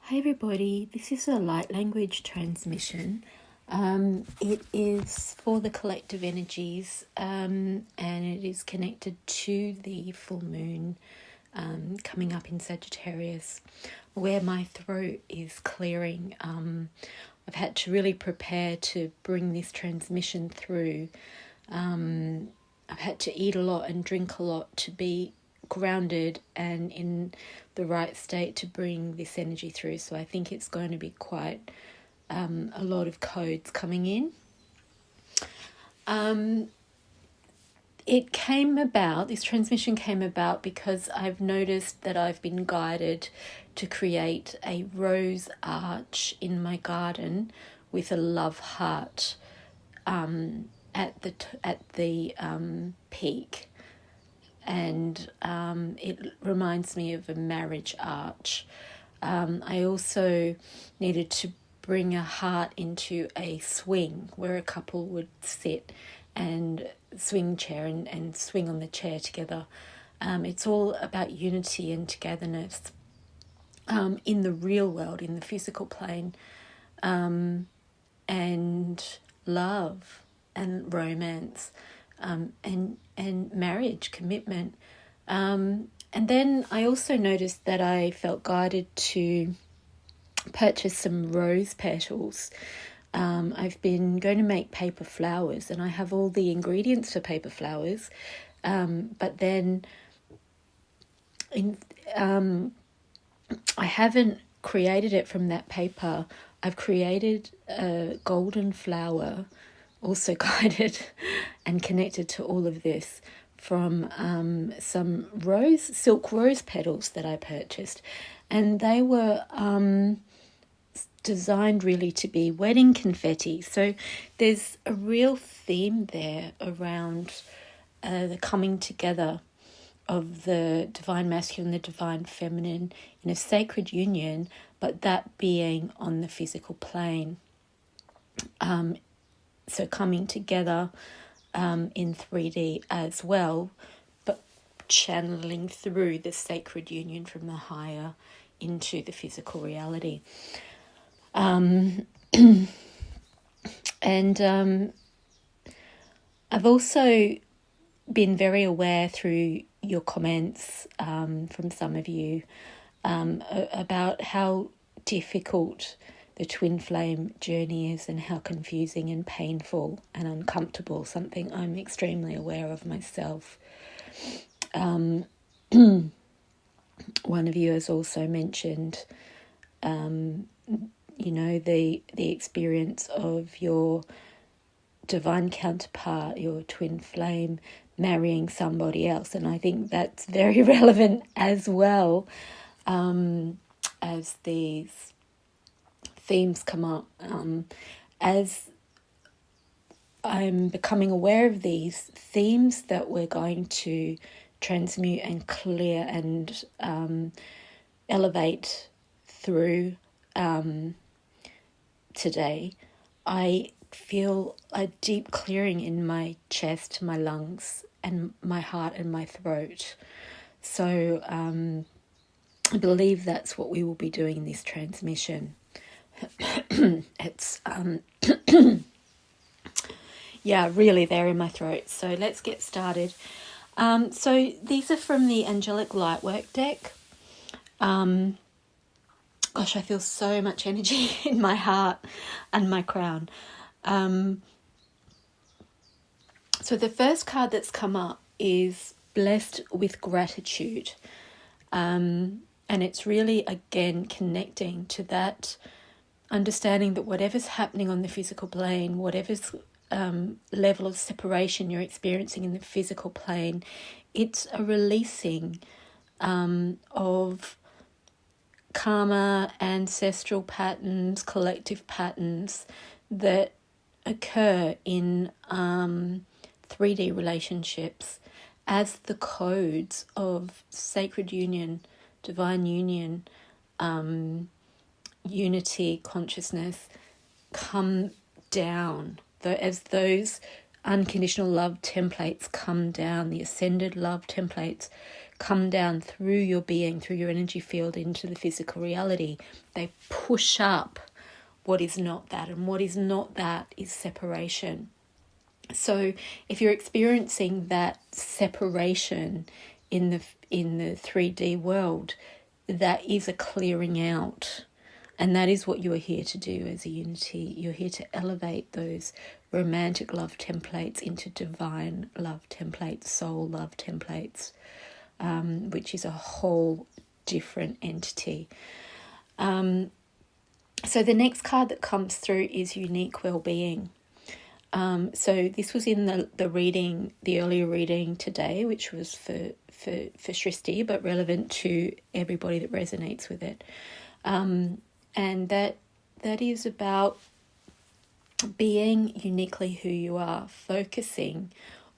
Hi everybody, this is a light language transmission. It is for the collective energies and it is connected to the full moon coming up in Sagittarius, where my throat is clearing. I've had to really prepare to bring this transmission through. I've had to eat a lot and drink a lot to be grounded and in the right state to bring this energy through. So I think it's going to be quite a lot of codes coming in. This transmission came about because I've noticed that I've been guided to create a rose arch in my garden with a love heart at the peak. And it reminds me of a marriage arch. I also needed to bring a heart into a swing where a couple would sit and swing chair and swing on the chair together. It's all about unity and togetherness in the real world, in the physical plane, and love and romance. And marriage, commitment. And then I also noticed that I felt guided to purchase some rose petals. I've been going to make paper flowers and I have all the ingredients for paper flowers. But then I haven't created it from that paper. I've created a golden flower, also guided and connected to all of this from some silk rose petals that I purchased. And they were designed really to be wedding confetti. So there's a real theme there around the coming together of the divine masculine, the divine feminine in a sacred union, but that being on the physical plane. So coming together in 3D as well, but channeling through the sacred union from the higher into the physical reality. And I've also been very aware through your comments from some of you about how difficult the twin flame journey is and how confusing and painful and uncomfortable, something I'm extremely aware of myself. One of you has also mentioned, the experience of your divine counterpart, your twin flame, marrying somebody else. And I think that's very relevant as well as these themes come up. As I'm becoming aware of these themes that we're going to transmute and clear and elevate through today, I feel a deep clearing in my chest, my lungs, and my heart and my throat. So I believe that's what we will be doing in this transmission. It's really there in my throat. So let's get started. So these are from the Angelic Lightwork deck. Gosh, I feel so much energy in my heart and my crown. So the first card that's come up is Blessed with Gratitude. And it's really, again, connecting to that understanding that whatever's happening on the physical plane, whatever's level of separation you're experiencing in the physical plane, it's a releasing of karma, ancestral patterns, collective patterns that occur in 3D relationships as the codes of sacred union, divine union, unity, consciousness come down. As those unconditional love templates come down, the ascended love templates come down through your being, through your energy field into the physical reality. They push up what is not that, and what is not that is separation. So if you're experiencing that separation in the 3D world, that is a clearing out. And that is what you are here to do as a unity. You're here to elevate those romantic love templates into divine love templates, soul love templates, which is a whole different entity. So the next card that comes through is unique well-being. So this was in the reading, the earlier reading today, which was for Shristi, but relevant to everybody that resonates with it. And that is about being uniquely who you are, focusing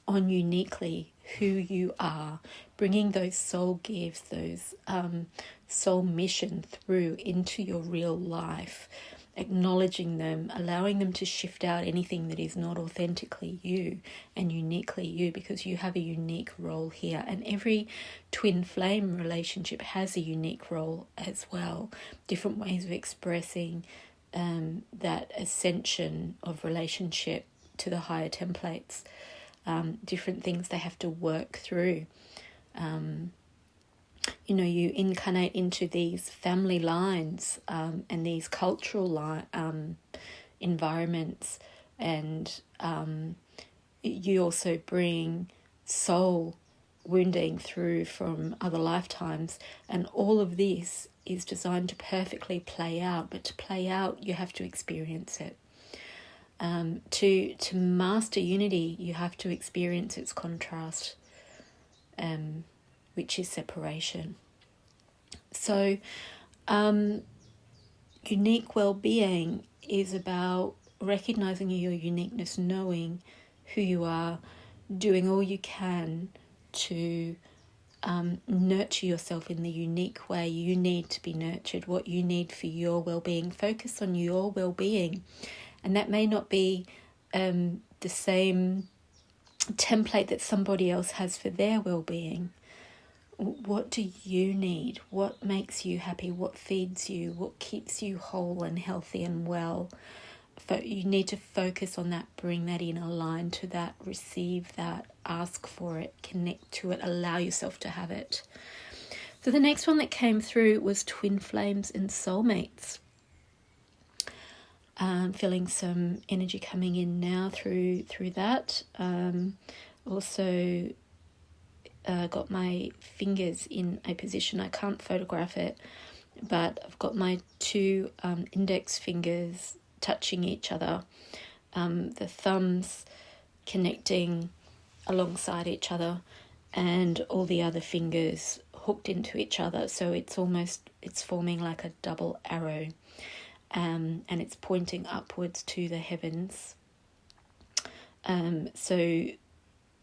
on uniquely who you are, bringing those soul gifts, those soul mission through into your real life, acknowledging them, allowing them to shift out anything that is not authentically you and uniquely you, because you have a unique role here. And every twin flame relationship has a unique role as well, different ways of expressing that ascension of relationship to the higher templates, different things they have to work through. You incarnate into these family lines and these cultural environments, and you also bring soul wounding through from other lifetimes, and all of this is designed to perfectly play out. But to play out, you have to experience it. To master unity, you have to experience its contrast, which is separation. So, unique well-being is about recognizing your uniqueness, knowing who you are, doing all you can to nurture yourself in the unique way you need to be nurtured, what you need for your well-being. Focus on your well-being. And that may not be the same template that somebody else has for their well-being. What do you need? What makes you happy? What feeds you? What keeps you whole and healthy and well? You need to focus on that, bring that in, align to that, receive that, ask for it, connect to it, allow yourself to have it. So the next one that came through was twin flames and soulmates. Feeling some energy coming in now through that. Also got my fingers in a position, I can't photograph it, but I've got my two index fingers touching each other, the thumbs connecting alongside each other, and all the other fingers hooked into each other. So it's forming like a double arrow, and it's pointing upwards to the heavens. So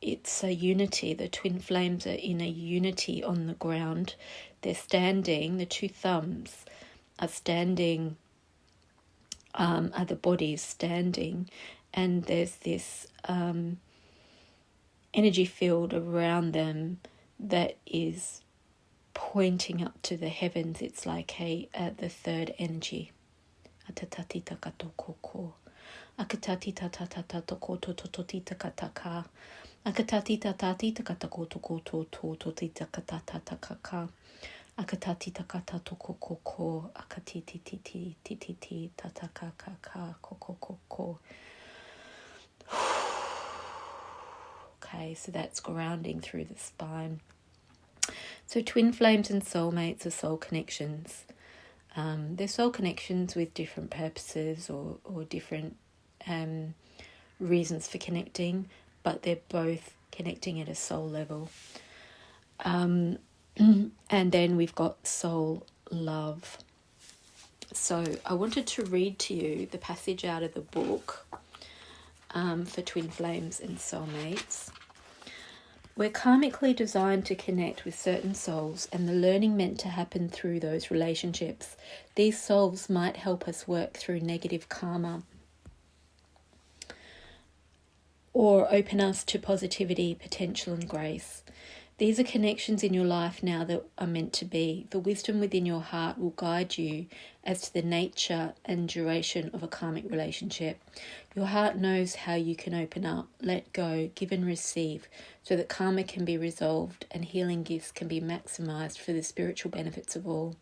it's a unity. The twin flames are in a unity on the ground. They're standing, the two thumbs are standing, are the bodies standing, and there's this energy field around them that is pointing up to the heavens. It's like the third energy. Atatati takatoko. Akatati tatatako tototi takataka. Akatati tatati takatako toko tototi takatatakaka. Akatati takata toko koko. Akati titi titi tatakaka koko koko. Okay, so that's grounding through the spine. So twin flames and soulmates are soul connections. They're soul connections with different purposes or different reasons for connecting, but they're both connecting at a soul level. And then we've got soul love. So I wanted to read to you the passage out of the book for twin flames and soulmates. We're karmically designed to connect with certain souls, and the learning meant to happen through those relationships. These souls might help us work through negative karma. or open us to positivity, potential, and grace. These are connections in your life now that are meant to be. The wisdom within your heart will guide you as to the nature and duration of a karmic relationship. Your heart knows how you can open up, let go, give and receive, so that karma can be resolved and healing gifts can be maximized for the spiritual benefits of all.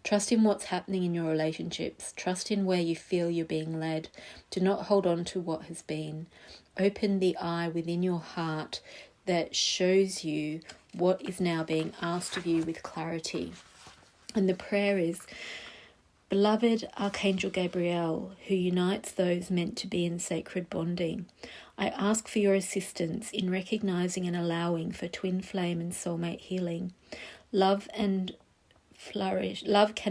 Trust in what's happening in your relationships. Trust in where you feel you're being led. Do not hold on to what has been. Open the eye within your heart that shows you what is now being asked of you with clarity. And the prayer is, Beloved Archangel Gabriel, who unites those meant to be in sacred bonding, I ask for your assistance in recognizing and allowing for twin flame and soulmate healing. Love can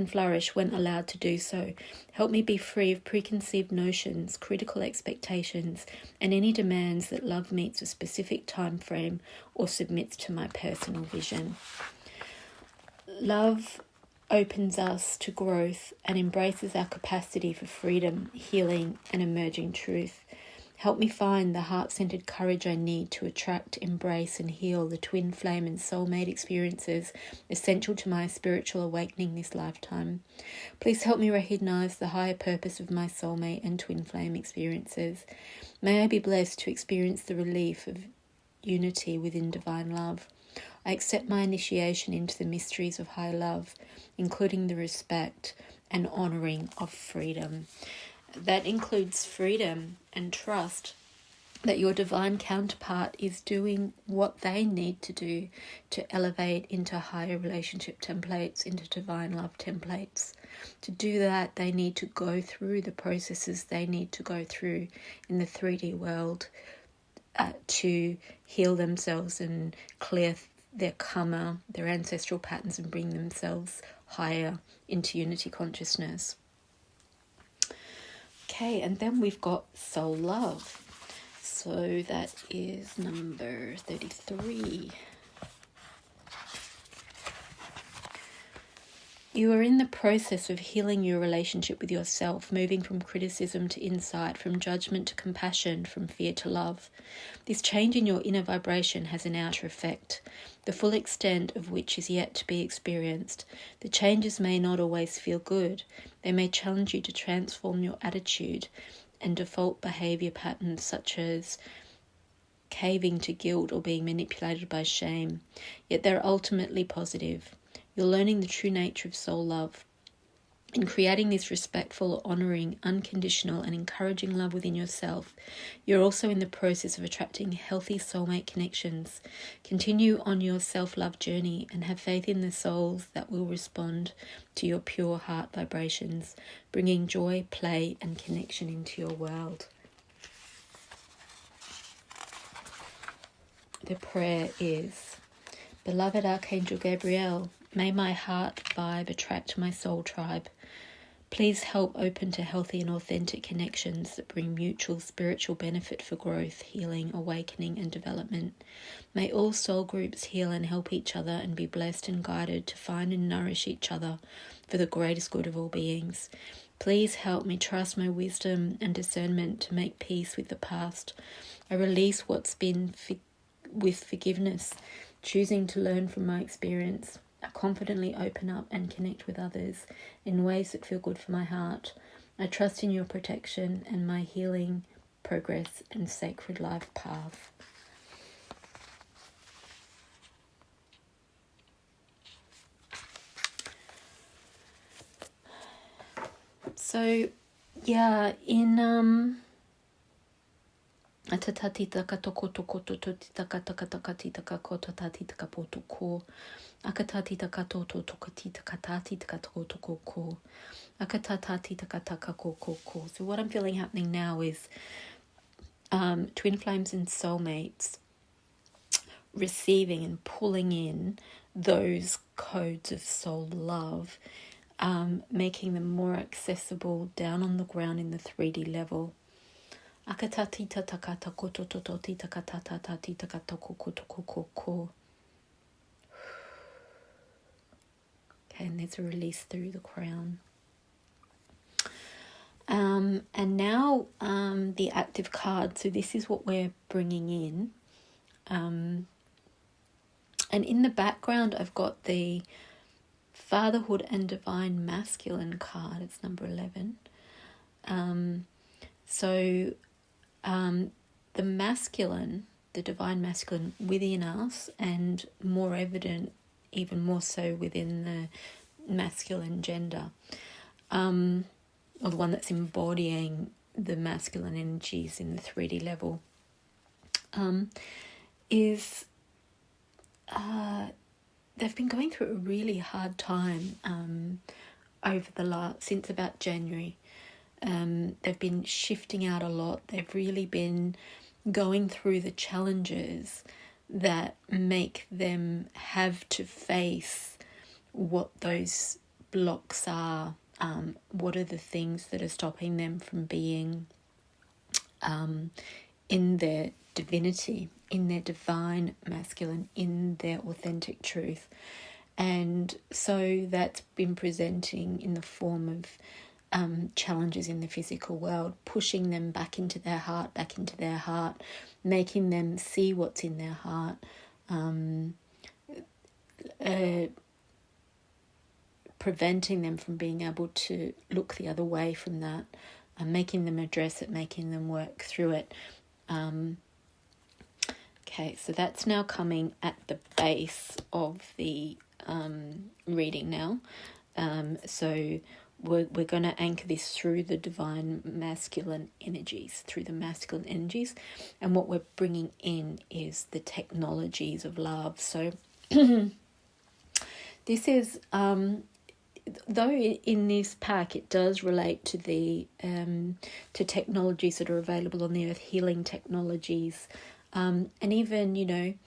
flourish when allowed to do so. Help me be free of preconceived notions, critical expectations, and any demands that love meets a specific time frame or submits to my personal vision. Love opens us to growth and embraces our capacity for freedom, healing, and emerging truth. Help me find the heart-centered courage I need to attract, embrace, and heal the twin flame and soulmate experiences essential to my spiritual awakening this lifetime. Please help me recognize the higher purpose of my soulmate and twin flame experiences. May I be blessed to experience the relief of unity within divine love. I accept my initiation into the mysteries of high love, including the respect and honoring of freedom. That includes freedom and trust that your divine counterpart is doing what they need to do to elevate into higher relationship templates, into divine love templates. To do that, they need to go through the processes they need to go through in the 3D world to heal themselves and clear their karma, their ancestral patterns, and bring themselves higher into unity consciousness. Okay, and then we've got soul love. So that is number 33. You are in the process of healing your relationship with yourself, moving from criticism to insight, from judgment to compassion, from fear to love. This change in your inner vibration has an outer effect, the full extent of which is yet to be experienced. The changes may not always feel good. They may challenge you to transform your attitude and default behavior patterns such as caving to guilt or being manipulated by shame. Yet they're ultimately positive. You're learning the true nature of soul love. In creating this respectful, honouring, unconditional and encouraging love within yourself, you're also in the process of attracting healthy soulmate connections. Continue on your self-love journey and have faith in the souls that will respond to your pure heart vibrations, bringing joy, play and connection into your world. The prayer is, Beloved Archangel Gabriel, may my heart vibe attract my soul tribe. Please help open to healthy and authentic connections that bring mutual spiritual benefit for growth, healing, awakening and development. May all soul groups heal and help each other and be blessed and guided to find and nourish each other for the greatest good of all beings. Please help me trust my wisdom and discernment to make peace with the past. I release what's been with forgiveness, choosing to learn from my experience. I confidently open up and connect with others in ways that feel good for my heart. I trust in your protection and my healing, progress and sacred life path. So, yeah, in Atatati taka toko toko toto taka taka taka taka koto tati taka poto ko. Akatati taka toto toko taka tati taka toko ko. Akatati taka taka ko. So what I'm feeling happening now is twin flames and soulmates receiving and pulling in those codes of soul love, making them more accessible down on the ground in the 3D level. Akatati takata kotototi takata tati takatoko kotoko. Okay, and there's a release through the crown. And now the active card. So this is what we're bringing in. And in the background, I've got the Fatherhood and Divine Masculine card. It's number 11. The masculine, the divine masculine within us, and more evident, even more so within the masculine gender, or the one that's embodying the masculine energies in the 3D level, is they've been going through a really hard time since about January. They've been shifting out a lot. They've really been going through the challenges that make them have to face what those blocks are. What are the things that are stopping them from being in their divinity, in their divine masculine, in their authentic truth. And so that's been presenting in the form of challenges in the physical world, pushing them back into their heart, making them see what's in their heart, preventing them from being able to look the other way from that, making them address it, making them work through it. Okay, so that's now coming at the base of the reading now. So we're going to anchor this through the divine masculine energies, and what we're bringing in is the technologies of love. So this is, though in this pack it does relate to the to technologies that are available on the earth, healing technologies, and even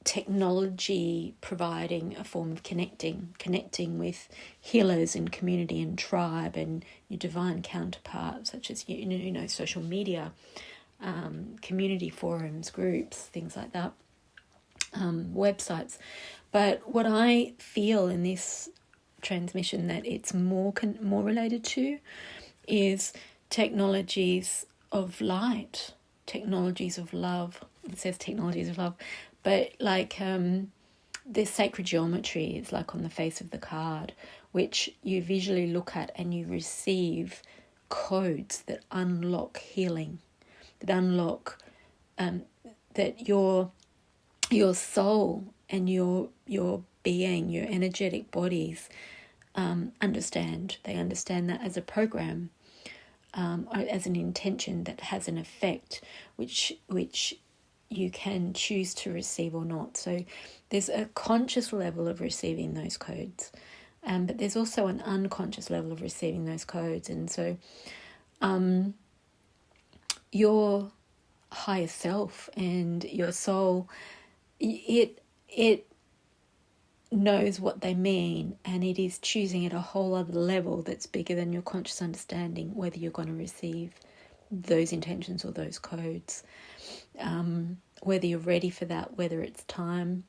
technology providing a form of connecting with healers and community and tribe and your divine counterparts, such as social media, community forums, groups, things like that, websites. But what I feel in this transmission that it's more related to is technologies of light, technologies of love. It says technologies of love, but like the sacred geometry is like on the face of the card, which you visually look at and you receive codes that unlock healing, that unlock that your soul and your being, your energetic bodies understand. They understand that as a program, as an intention that has an effect, which you can choose to receive or not. So there's a conscious level of receiving those codes, but there's also an unconscious level of receiving those codes. And so your higher self and your soul, it knows what they mean, and it is choosing at a whole other level that's bigger than your conscious understanding whether you're going to receive those intentions or those codes, whether you're ready for that, whether it's time,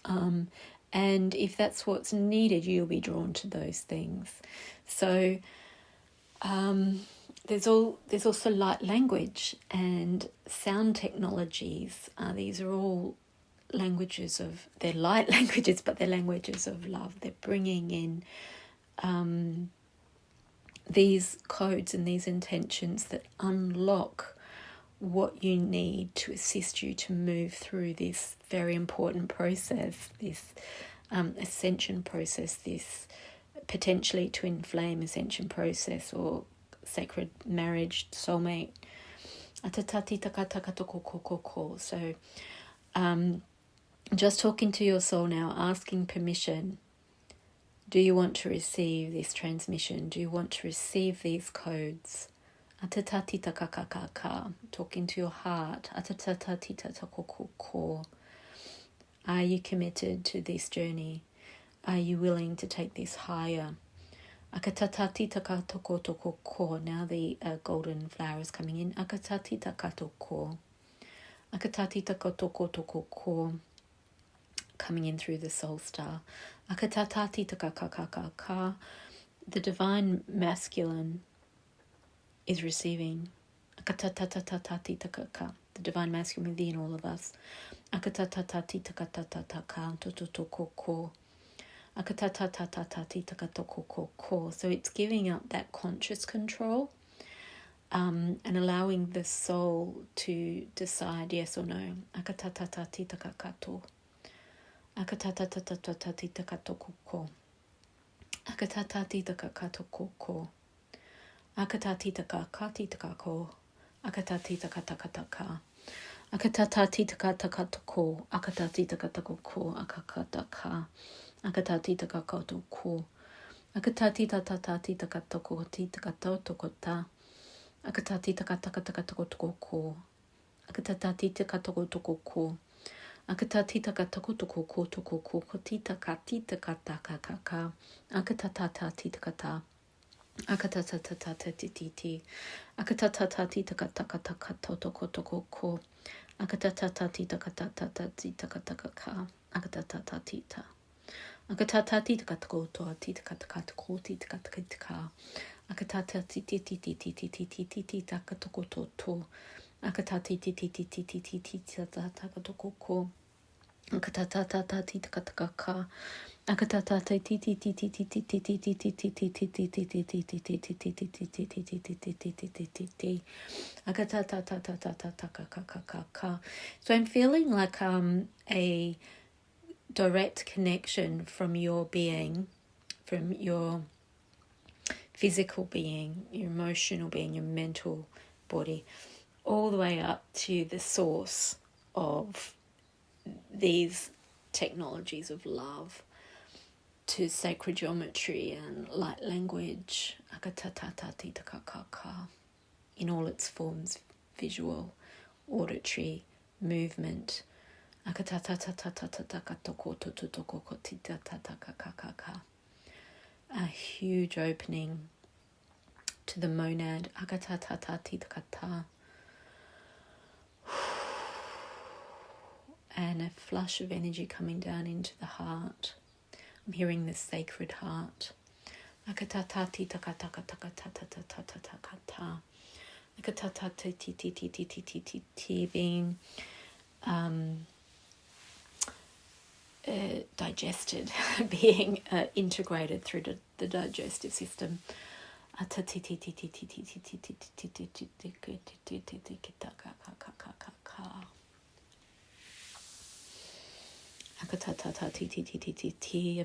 and if that's what's needed, you'll be drawn to those things. So there's also light language and sound technologies. These are all they're light languages, but they're languages of love. They're bringing in these codes and these intentions that unlock what you need to assist you to move through this very important process, this ascension process, this potentially twin flame ascension process or sacred marriage, soulmate. So just talking to your soul now, asking permission. Do you want to receive this transmission? Do you want to receive these codes? Talking to your heart. Are you committed to this journey? Are you willing to take this higher? Now the golden flower is coming in. Coming in through the soul star. The divine masculine is receiving. The divine masculine within all of us. So it's giving up that conscious control, and allowing the soul to decide yes or no. Akatati takatakatako, akatati takatakoko, akakataka, akatati takakatoko, akatati tatatati takatoko, tikatotokota, akatati takatakatakatoko, akatati takatokotoko, akatati takatokotoko, tokoko, kotita katita katakaka, akatatati takata. Akatatatati akatatati takatakatokotoko akatatati takatatati takatakaka akatatatita akatatati takatokoto tikatakatokoti tikatakaka akatatati titi takatokoto akatati titi takatokoko akatatati takatakaka akatatati So I'm feeling like a direct connection from your being, from your physical being, your emotional being, your mental body, all the way up to the source of these technologies of love, to sacred geometry and light language, in all its forms, visual, auditory, movement, a huge opening to the monad, and a flush of energy coming down into the heart. I'm hearing the sacred heart. Akatatati takatakatakatatatatatatatata. Akatatati being digested, being integrated through the digestive system. I'm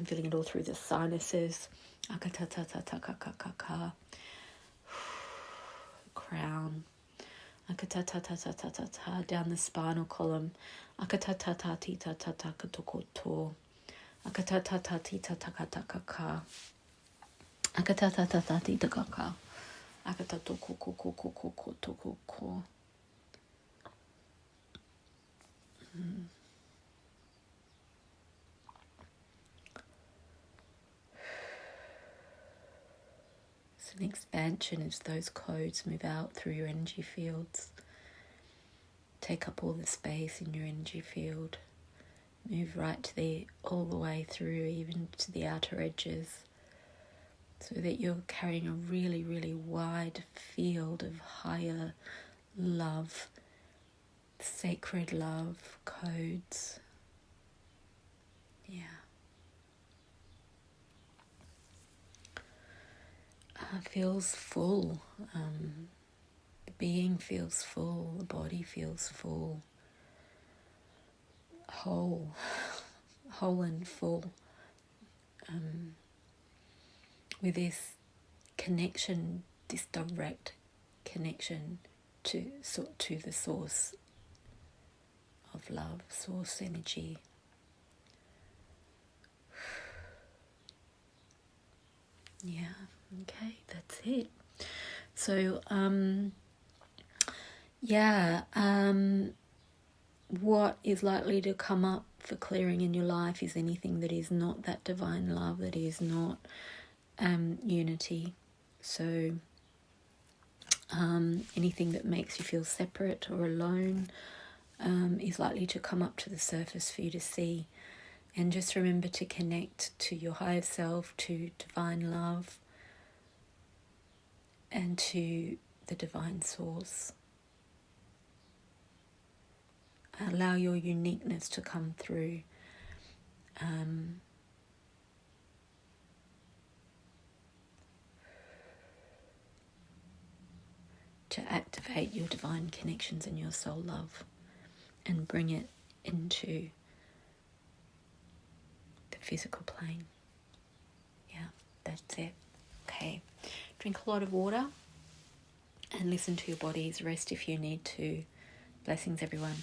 feeling it all through the sinuses. Crown. Down the spinal column. It's an expansion as those codes move out through your energy fields. Take up all the space in your energy field. Move right all the way through, even to the outer edges, so that you're carrying a really, really wide field of higher love, sacred love codes. Yeah. Feels full. The being feels full. The body feels full. Whole and full. With this connection, this direct connection to the source of love, source energy. Yeah, okay, that's it. So, what is likely to come up for clearing in your life is anything that is not that divine love, that is not unity. So, anything that makes you feel separate or alone is likely to come up to the surface for you to see. And just remember to connect to your higher self, to divine love, and to the divine source. Allow your uniqueness to come through. To activate your divine connections and your soul love and bring it into the physical plane. Yeah, that's it. Okay, drink a lot of water and listen to your bodies. Rest if you need to. Blessings, everyone.